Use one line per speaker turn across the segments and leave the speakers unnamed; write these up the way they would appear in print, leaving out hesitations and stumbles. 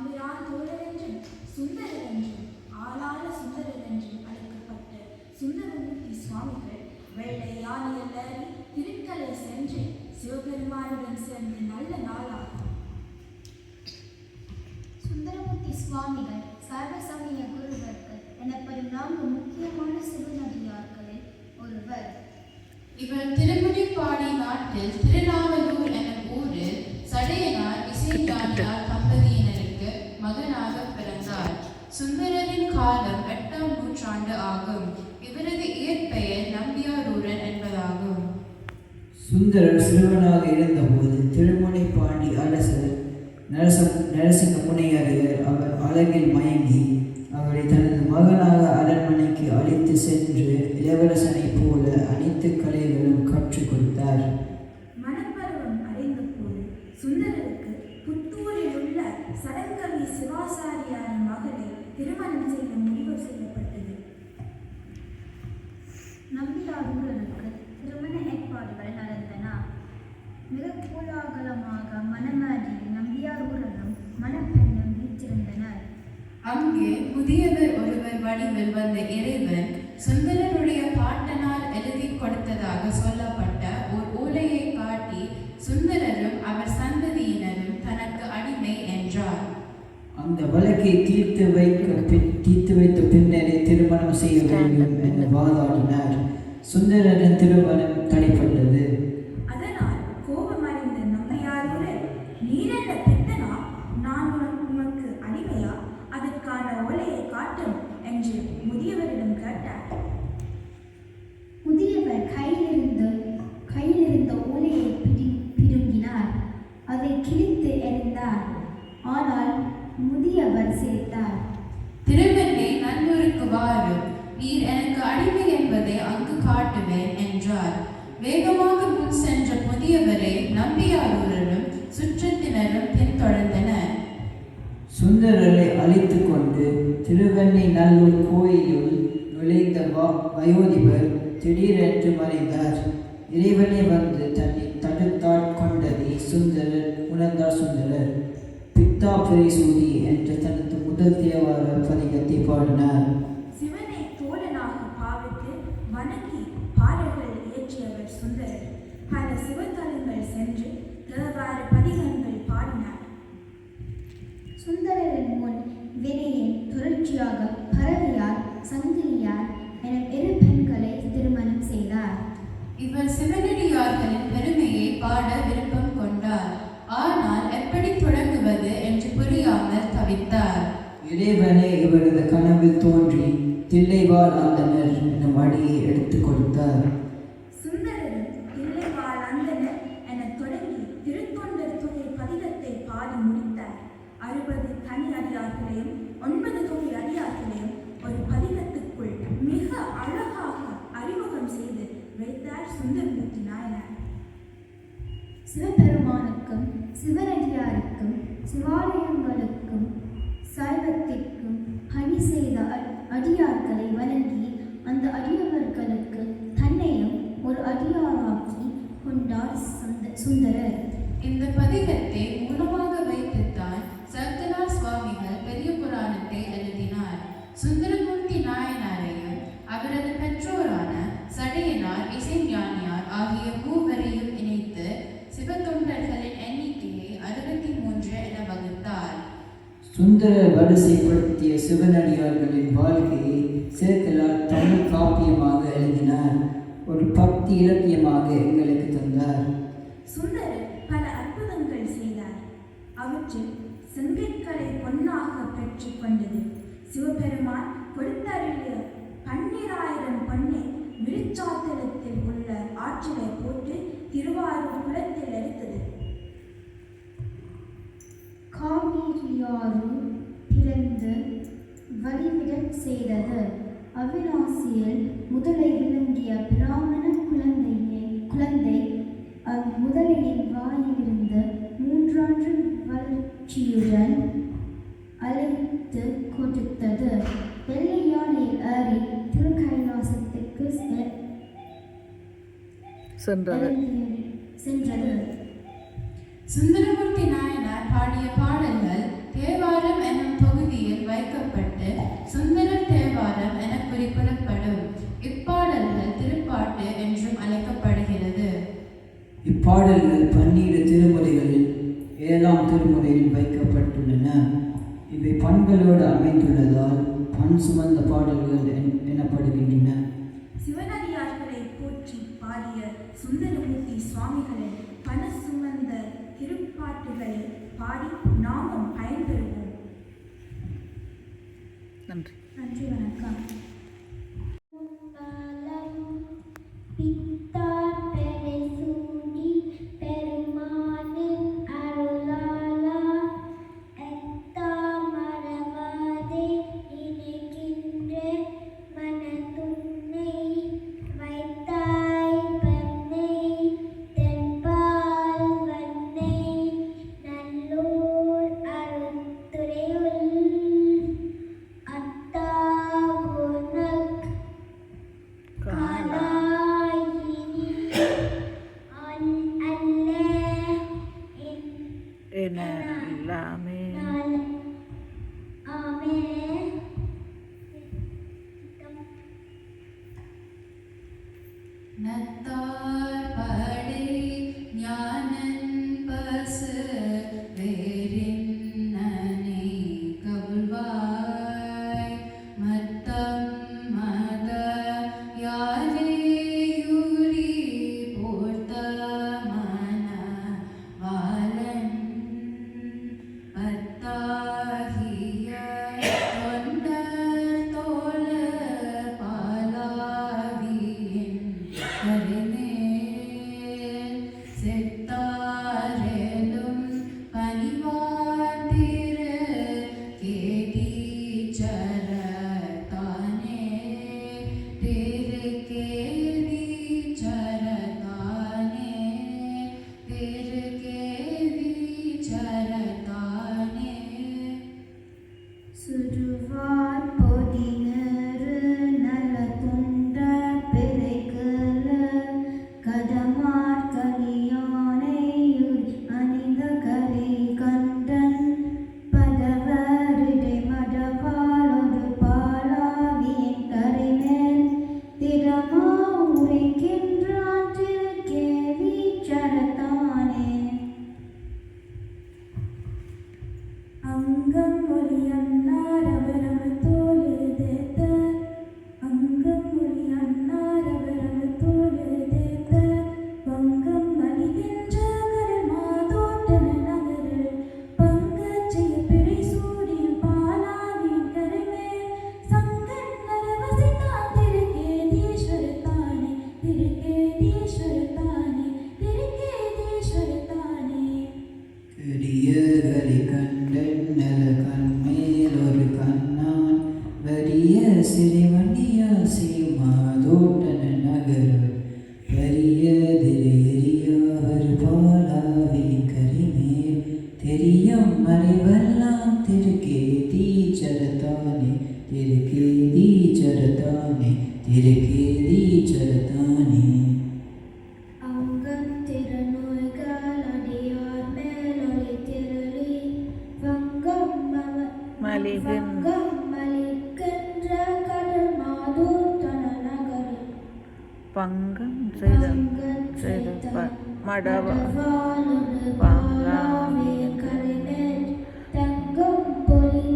தம்பிரான் தோழர் என்றும் சுந்தரர் என்றும் ஆளாள சுந்தரர் என்றும் அழைக்கப்பட்ட சுந்தரமூர்த்தி சுவாமிகள் வெள்ளை யானையில் திருக்கலை சென்று சிவபெருமானுடன் சேர்ந்த நல்ல நாளாகும்.
சுந்தரமூர்த்தி சுவாமிகள் சர்வசமய குருவர்கள் எனப்படும் 4 முக்கியமான சிவனடியார்களில் ஒருவர்.
இவர் திருமுடிப்பாடி நாட்டில் திருநாவலூர் எனும் ஊரில் சடையனார் இசைஞானியார் தம்பதியினருக்கு மகனாக பிறந்தார். சுந்தரரின் காலம் 8ஆம் நூற்றாண்டு ஆகும். இவரது இயற்பெயர் நம்பியாரூரன் என்பதாகும்.
சுந்தரர் சிறுவனாக இருந்தபோது திருமுனைப்பாண்டி அரசர் நரசிங்க முனையரையர் அவர் அழகில் மயங்கி அவரை தனது மகனாக அரண்மனைக்கு அழைத்து சென்று இளவரசனை போல அனைத்து கலைகளும் கற்றுக் கொடுத்தார்.
மணப்பருவம் அடைந்த போது சுந்தரருக்கு புத்தூரில் உள்ள சடங்கவி சிவாசாரியாரின் மகளை திருமணம் செய்ய முடிவு செய்யப்பட்டது.
நம்பியாரூரனுக்கு திருமண ஏற்பாடுகள் நடந்தன. மிக கோலாகலமாக மணமேடையில் நம்பியாரூரனும் மணப்பெண்ணும் வீற்றிருந்தனர்.
அங்கே முதியவர் ஒருவர் வடிவில் வந்த இறைவன் சுந்தரருடைய பாட்டனார் எழுதி கொடுத்ததாக சொல்லப்பட்ட ஒரு ஓலையை காட்டி சுந்தரரும் அவர் சந்ததியினரும் தனக்கு அடிமை என்றார்.
அந்த வழக்கை தீர்த்து வைத்த பின்னரே திருமணம் செய்ய வேண்டும் என்று வாதாடினார். சுந்தரரின் திருமணம் தடைப்பட்டது.
அதனால் கோபமடைந்த நம்பியாரூரர், நீரென்ன பெத்தனா, நான் உனக்கு அடிமையா, அதற்கான ஓலையை காட்டும் என்று முதியவரிடம் கேட்டார்.
முதியவர் கையிலிருந்த ஓலையை பிடுங்கினார். அதை கிழித்து எறிந்தார். ஆனால் முதியவர் சிரித்தார்.
திருவெண்ணை நல்லூருக்கு வாரும், நீர் எனக்கு அடிமை என்பதை அங்கு காட்டுவேன் என்றார். வேகமாக முன் சென்ற முதியவரை நம்பியாரூரரும் சுற்றத்தினரும் பின்தொடர்ந்தனர்.
சுந்தரரை அழைத்து கொண்டு திருவெண்ணை நல்லூர் கோயிலுள் நுழைந்த வயோதிபர் திடீரென்று மறைந்தார். இறைவனை வந்து தன்னை தடுத்தாட் கொண்டதை சுந்தரர் உணர்ந்தார். சுந்தரர் பித்தா பிரிசூதி என்ற தனது முதல் தேவார பதிகத்தை பாடினார்.
சிவனை தோழனாக பாவித்து வணங்கி பாடல்கள் இயற்றியவர் சுந்தரர். பல சிவத்தலங்கள் சென்று தேவார பதிகங்கள் பாடினார்.
சுந்தரரின் முன் வினையின் தொடர்ச்சியாக பரவியார், சங்கிலியார் என 2 பெண்களை திருமணம் செய்தார்.
இவர் சிவனடியார்களின் பெருமையை பாட விருப்பம் கொண்டார். ஆனால் எப்படி தொடங்குவது என்று புரியாமல் தவித்தார்.
இறைவனை இவரது கனவில் தோன்றி தில்லைவாழ் அந்தனர் என்னும் அடியை எடுத்துக் கொடுத்தார்.
சுந்தரரும் தில்லைவாழ் அந்தனர் என தொடங்கி திருத்தொண்டர் தொகை பதிகத்தை பாடி முடித்தார். 60 தனி அடியார்களையும் 9 தொகை அடியார்களையும் ஒரு பதிகத்துக்குள் மிக அழகாக அறிமுகம் செய்து வைத்தார் சுந்தரமூர்த்தி நாயனார்.
சிவபெருமானுக்கும் சிவனடியாருக்கும் சிவாலயங்களுக்கும் சைவத்திற்கும் பணி செய்த அடியார்களை வணங்கி அந்த அடியவர்களுக்கு தன்னையும் ஒரு அடியாராக்கி கொண்டார் சுந்தரர்.
இந்த பதிகத்தை மூலமாக வைத்துத்தான் சர்க்கனார் சுவாமிகள் பெரிய புராணத்தை எழுதினார். சுந்தரமூர்த்தி நாயனாரையும் அவரது பெற்றோரான சடையனார், இசைஞானியார் ஆகிய மூவரையும் இணைத்து சிவத்தொண்டர்களின் எண்ணிக்கையை 63 என வகுத்தார்.
சுந்தரர் வரிசைப்படுத்திய சிவனடியார்களின் வாழ்க்கையை சேர்க்கலார் தமிழ் காப்பியமாக எழுதினார். ஒரு பக்தி இலக்கியமாக எங்களுக்கு தந்தார்.
சுந்தரர் பல அற்புதங்கள் செய்தார். அவற்றில் செங்கற்களை பொன்னாக பெற்றுக் கொண்டது. சிவபெருமான் கொடுத்தருளிய 12,000 பொன்னை விருச்சாத்தலத்தில் உள்ள ஆற்றிலை போட்டு திருவாரூர் குளத்தில் எடுத்தது.
காவிரியாறு பிறந்து வழிவிடச் செய்தது. அவிநாசியில் முதலை விளங்கிய பிராமண குழந்தை முதலையின் வாயிலிருந்து 3 வளர்ச்சியுடன் அழைத்து கொடுத்தது. வெள்ளை யானையில் ஏறி திருக்கைலாசத்துக்கு சென்றது.
சுந்தரமூர்த்தி நாயனார் பாடிய பாடல்கள் தேவாரம் எனும் தொகுதியில் வைக்கப்பட்டு சுந்தரர் தேவாரம் என குறிப்பிடப்படும். இப்பாடல்கள் திருப்பாட்டு என்றும் அழைக்கப்படுகிறது.
இப்பாடல்கள் 12 திருமுறைகளில் 7ஆம் திருமுறையில் வைக்கப்பட்டுள்ளன. இவை பண்களோடு அமைந்துள்ளதால் பண் சுமந்த பாடல்கள் எனப்படுகின்றன.
சிவனடியார்களை போற்றி பாடிய சுந்தரமூர்த்தி சுவாமிகளின் பண சுமந்த திருப்பாட்டுகளை பாடி நாமும் பயன்பெறுவோம்.
நன்றி.
நன்றி, வணக்கம்.
நத்தார் படை ஞானன் பசு வேறின்னனை கவுள்வாய் மத்தம் மத யாரேயுரி போர்த்த மன வாலன் பத்தாகிய தொண்டர் தோழ பாலாவியின் கருமேல் செத்தாரெலும் பணிவாதிரு கேதீச்சரத்தானே திரு கேதீச்சரத்தானே திரு கேதீச்சரத்தானே.
சுடுவார் பொதினரு நல்ல துண்ட பிறைகள கதமார் கலியானையுள் அணிந்த கரை கண்டன் பதவரிடை மடவாளொரு பாலாவியின் கரைமேல் திறமா உரைக்கின்றான் திருக்கேவி சரத்தானே.
அங்கம் மொழி அன்னார் அவரவர் தோளு தேத்த அங்கம் மொழி அன்னார் அவரவர் தோளு தேத்த பங்கம் மலிகின்ற கரல் மாதோட்டன நகரில் பங்கச்செய்ய பிறை சூடியில் பாலாவின் கரைமேல் சங்கன் நரவசித்தான் திருக்கேதீஸ்வரத்தானே திருக்கேதீஸ்வரத்தானே திருக்கேதீஸ்வரத்தானே.
பெரியகரி கண்டன் நல கண்மேல் ஒரு கண்ணான் வரிய சிறிவண்டியா சீமாதோட்டன நகர் பெரியதிலேரியார் பாலாவி கரிமேல் தெரியும் மறைவெல்லாம் திருக்கேதீச்சரத்தானே திருக்கேதீச்சரத்தானே திருக்கேதீச்சரத்தானே.
அங்கம் திருநோய்கள் அடியார் மேலொலி திருளி வங்கம் மலிக்கின்ற கடல் மாதோட்டன நகரில்
பங்கம் செய்த மடவாளொரு பாலாவியின்
கரைமேல் தங்கம் பொலி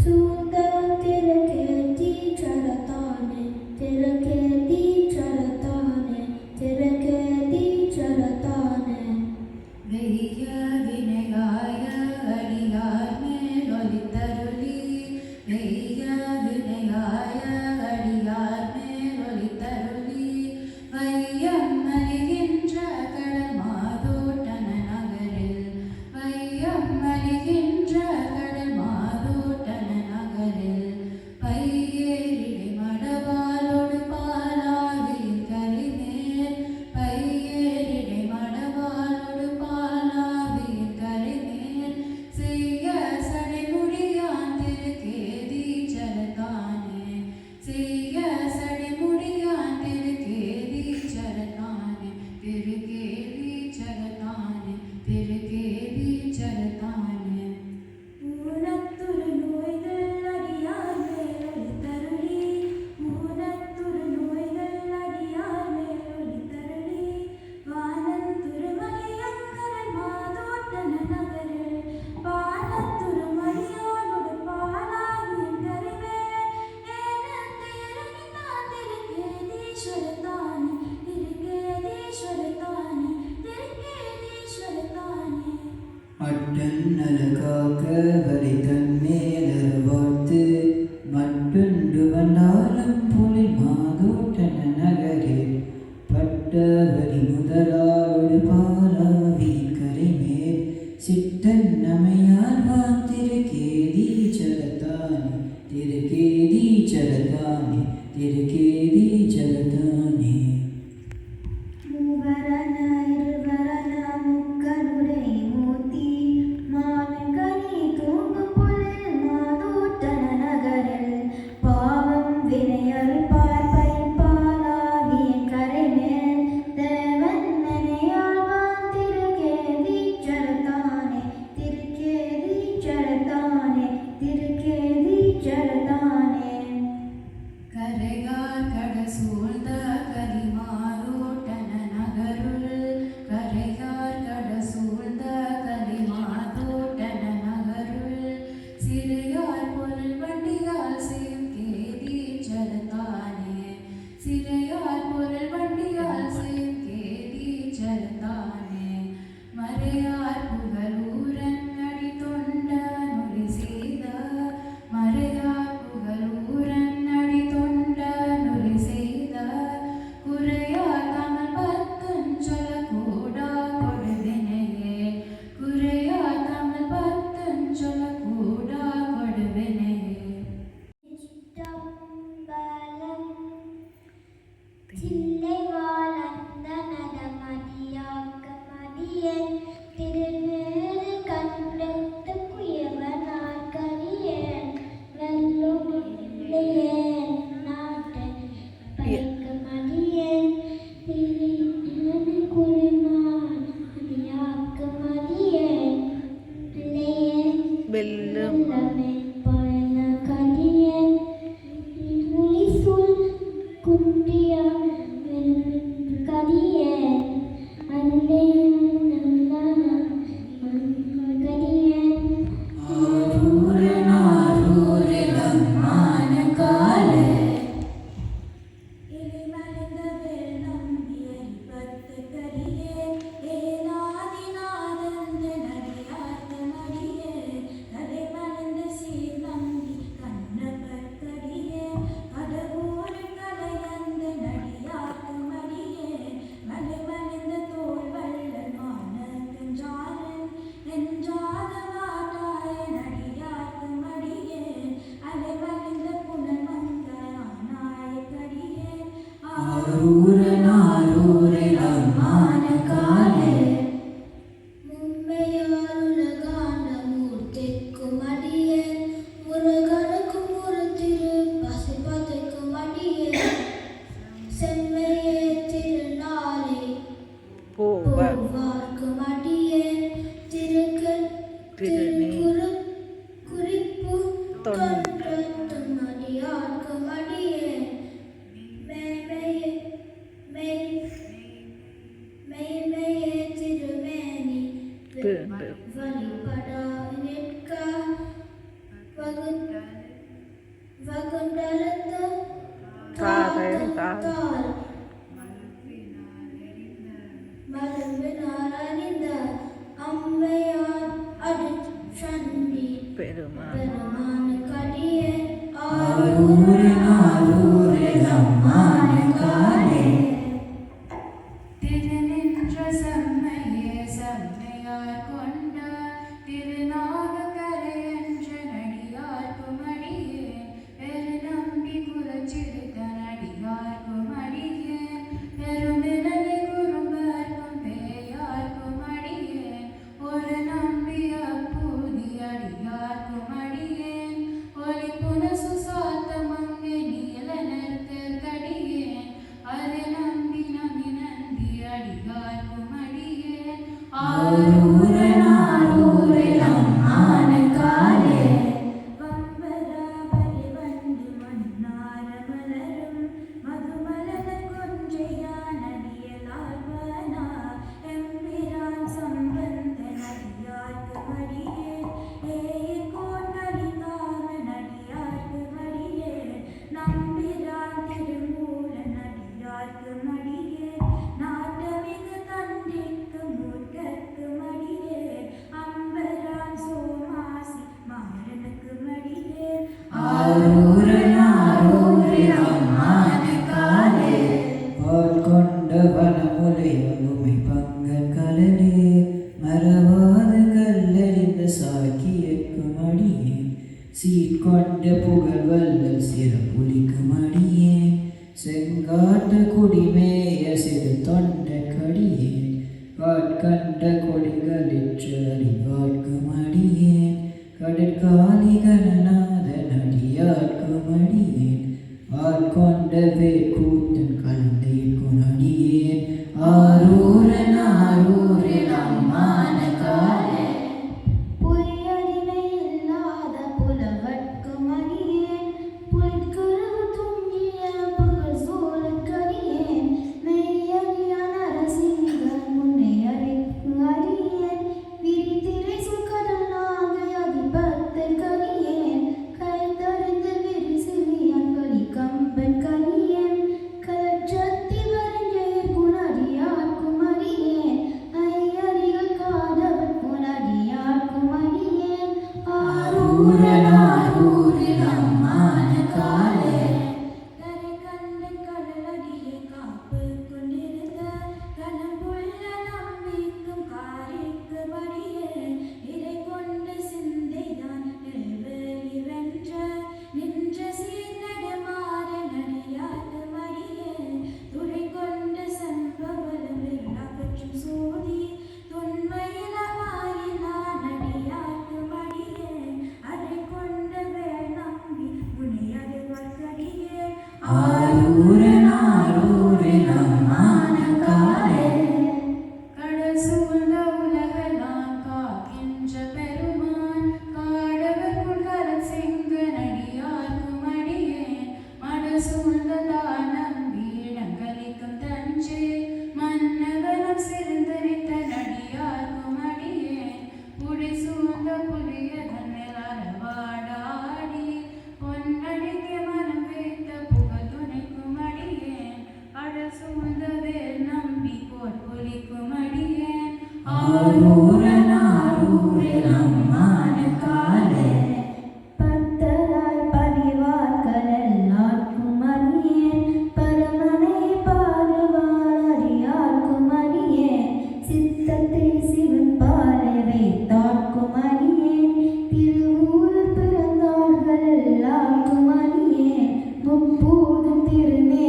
சூழ்ந்த திருக்கேதீச்சரத்தானே திருக்கேதீச்சரத்தானே திருக்கேதீச்சரத்தானே.
வெய்ய வினையாய அடியார் மேல் ஒலித்தருளி வெய்ய வினையாய அடியார் மேல் ஒலித்தருளி வையம் மலிகின்ற கடல் மாதோட்டன நகரில்
மட்டன் அழகாக்க வரை தன்மேலர் வாழ்த்து மட்டுண்டு வந்தாலும் புலி மாதோட்டன நகரில் பட்டவரி முதலாளோடு பாலாவி கரைமேல் சிட்டன் நமையார் திருக்கேதி சரதானே திருக்கேதி சரதானே திருக்கேதி சரதானே.
மூவரன இருவரன முக்கருடை மூர்த்தி மாவின்கனி தூங்கும் பொழில் மாதோட்டன நகரில் பாவம் வினையறுப்பார் பைப்பாலாவியின் கரைமேல் தேவன் நினையாழ்வான் திருக்கேதி சரதானே திருக்கேதி சரதானே திருக்கேதி சரதானே.
கரைகார் கடசூழ்ந்த கலிமாரோட்டன நகருள் கரைகார் கடசூழ்ந்த கலிமாரோட்டன நகருள் சிறையார் பொருள் வண்டியால் செய்யும் கேதி சரதானே சிறையார் பொருள் வண்டியால் செய்யும் கேதி சரதானே. மறையார் புகழூரன் அடி தொண்ட நொழி செய்த மறையார் புகழூரன் அடி தொண்ட நொழி செய்த குறையார் தமிழ் பத்தும் சொல்ல கூடா கொடுவினையே குறையார் தமிழ் பத்தும் சொல்ல கூடா கொடுவினையே.
சிற்றம்பலம் தில்லை வாழந்த நலமடியாக்க மடியன் திருநீறு கண்டத்து குயவனார் கரியன் வெல்லுடையன் நாட்டன் படைக்க மடியன் திருநீறு குருமான் அடியாக்க மடியன் பிள்ளையன்
வெல்லும்
வெல்லமே பழன கடியன் புலிசுல் குட்டியா கடியன் அருளையன் கடியன்.
ஆரூரனாரூரிலம்மான காலே
இறைமலைந்த வெள்ளம்பியை பத்து கரியே ஏனாதிநாதந்த நடியார்த்த மடியே கரைமலைந்த சீர்நம்பி கண்ண பற்கடியே கடவுள் கலையந்த நடியார்த்த மடியே மலைமலைந்த தோல் வள்ளமான கஞ்சாரன் நெஞ்சாத வாட்டாய நடியார்த்த மடியே அலைமலைந்த புனமங்கானாய கடியே
ஆரூரனாரூரிலம்மான காலே
மும்மையாருலகாண்ட மூர்த்திக்கும் அடியேன் முருகனுக்கும் ஒரு திரு பசுபதைக்கும் அடியேன் செம்மையே திருநாளை
போவர்
போவார்க்கும் அடியேன் திருக்குறு குறிப்பு தொன்றத்தும் அடியார்க்கும் அடியேன் மெய்மையே திருமேனி
பிறந்து
வழிபடா நிற்க வகுண்டலத்த
தாள்
மரபினால் அறிந்த அம்மையார் அடிச்சண்டி
பெருமான்
பெருமான கடியே
ஆரூரனாரூரிலம்மான காலே திருநின்ற செம்மையே செம்மையார் கொண்ட திருநாகக்கரை என்ற நடிகார்க்கும் அடியேன் பெருநம்பி குலச்சிறுத்த நடிகார்க்கும் அடியேன் பெருமிழலை குறும்பர்க்கும் பேயார்க்கும் அடியேன் ஒரு நம்பிய பூதி அடியார்க்கும் அடியேன் ஒளி புனசு சாத்த மங்கை நீலனர்க்கு கடியேன் அது நம்பி நம்பி நந்தி அடியார்க்கும் அடியேன் ஆரூரனாரூரிலம்மான காலே
வம்பராபலி வண்டு மன்னார மலரும் மதுமலன கொன்றையான் அடியலாழ்வனா எம்பிரான் சம்பந்த நடியார்க்கு மடியே ஏயக்கோன் நலிகாம நடியார்க்கு மடியே நம்பிரான் திருமூல நடியார்க்கு மடியே நாட்டமிகு தண்டிக்கு மூர்க்கற்கு மடியே
அம்மானுக்காலே
ஆட்கொண்ட வனமுலையுமை பங்க கலலே மறவாத கல்லறிந்த சாக்கியக்கும் அடியே சீட்கொண்ட புகழ் வல்லல் சிறப்புலிக்கும் அடியே செங்காட்டு குடிமேய சிறு தொண்ட கடியே ஆட்கண்ட கொடிகளிற்று அறிவாட்கும் அடியேன் கடற்காலி கணநாத நடியாட்கும் அடியேன் ஆட்கொண்ட வேட்கூத்தன் கலந்தைக்கும் அடியேன் ஆரூரன் அம்மானுக்காலே
பொய்யறிவை இல்லாத புலவர்க்கும் அடியேன் புலிக்குருவு துஞ்சிய புகழ் சோழக்கடியேன் மெய்யறிய நரசிங்கன் முன்னை அறிக்கு அடியேன் விரித்திரை சுக்கடலாக அதிபத்தர் கடியேன் கைத்தறிந்து விரிசிலியான் களி கம்பன் கடியேன் கலச்சத்தி வரைஞ்செயர் குணடியார்க்கும் அடியேன் ஐயறிகள் காதவர் குணடியார்க்கும் அடியேன்
ஆரூரன் அம்மானுக்காலே
கரை கண்ட கடலடியை காப்பு கொண்டிருந்த கனம்புள்ள நம்பிக்கும் காரிக்கு வழியே இறை கொண்ட சிந்தைதான் நெல்வெளி வென்ற நின்ற சீர்நடமாற நடியாட்டு மடியே துறை கொண்ட சம்பவலம் அகற்றும் சோதி தொன்மையிலமாயினான் நடியாட்டு மடியே அறை கொண்ட வேள் நம்பி முனையது வர்க்கடியே
ஆரூரன் அம்மானுக்காலே கடல் சூழ்ந்த உலகெல்லாம் காக்கின்ற பெருமான் காடவர்க்குள் கரம் செங்க நடியார்க்கும் அடியேன் மட சூழ்ந்த தானம்பி இடங்களிக்கும் தஞ்சே மன்னவனம் சிறந்தரித்த நடியார்க்கும் அடியேன் புடி சூழ்ந்த புலியதன் மேல் அறவாடாடி பொன்னடிக்கு மனம் வைத்த புகழ் துணைக்கும் அடியேன் கடல் சூழ்ந்த வேல் நம்பி கோட்புலிக்கும் அடியேன் ஆரூரன் அம்மானுக்காலே
பத்தராய் பரிவார்கள் எல்லாருக்கும் அடியேன் பரமனை பாடுவார் அறியார்க்கும் அடியேன் சித்தத்தை சிவன் பாலை வைத்தார்க்கும் அடியேன் திருவூரில் பிறந்தார்கள் எல்லாருக்கும் அடியேன் முப்பூதும் திருமேனி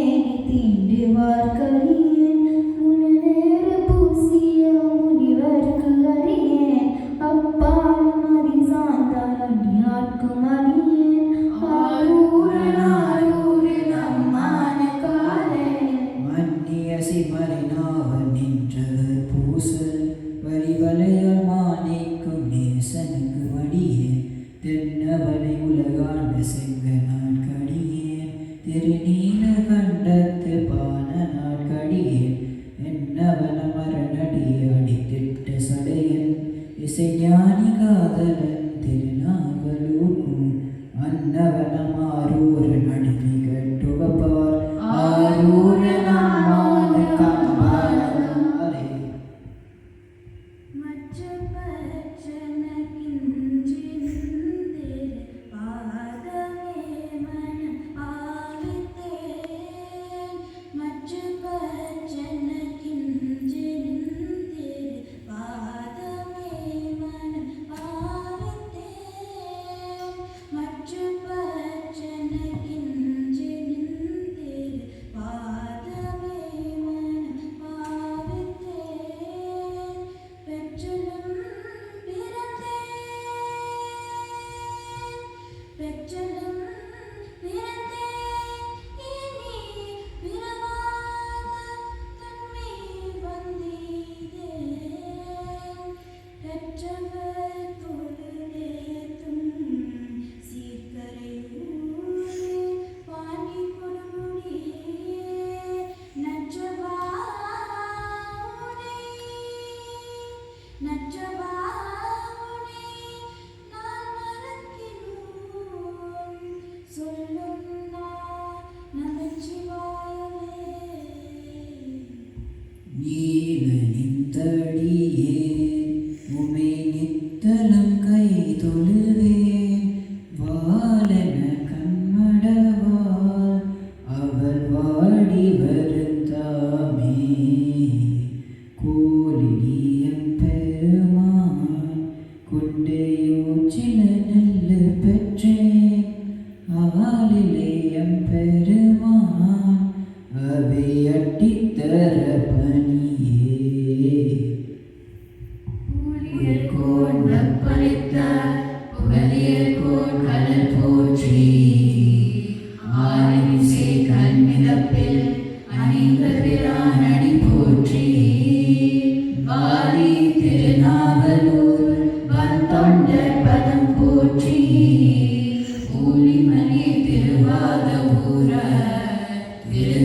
தீண்டுவார்க்கடியேன் முழுநேறு பூசிய முனிவர்க்கு அடியேன் அப்பாலும் அறிசார்ந்தார் அடியார்க்கும் அடியேன்
ஆரூரன் அம்மானுக்காலே
மன்னிய சிமரினாவன் நின்றவர் பூசல் வரிவலையால் மாணிக்கும் நேசனுக்கு அடியே தென்னவனை உலகாண்ட செங்க நாட்கடியேன் திருநீல கண்டத்து பான நாட்கடியேன் என்னவன மரணடிய அடித்திட்ட சடையன் இசைஞானி காதலன் திருநாவலூர்க்கும் அன்னவனம் ஆரூரன் அடிமை கட்டுவப்பார் ஆரூரன் அம்மானுக்காலே
மற்ற பச்சன கிஞ்சிந்திரு பாதமே மனம் ஆவித்தேன் மற்ற பச்சன கிஞ்சிந்திரு பாதமே மனம் ஆவித்தேன் மற்ற பச்சன கிஞ்சிந்திரு பாதமே மனம் ஆவித்தேன் பெற்றலும் பிறந்தேன் இனி பிறவாத தன்மை வந்தீதேன் பெற்றவர் தொழுதேத்தும் சீர்கரை ஊரே பாண்டி கொடுமுடியே நற்றவாவுடை நான் மறக்கினோம் சொல்லும் நான் நமச்சிவாயவே
நீலனித்தடியே உமை நித்தலம் கை தொழுவேன் வாழன கண்
வாரி திருநாவலூர் வந்தொண்டர் பதம் போற்றி ஊழிமணி திருவாத ஊர திரு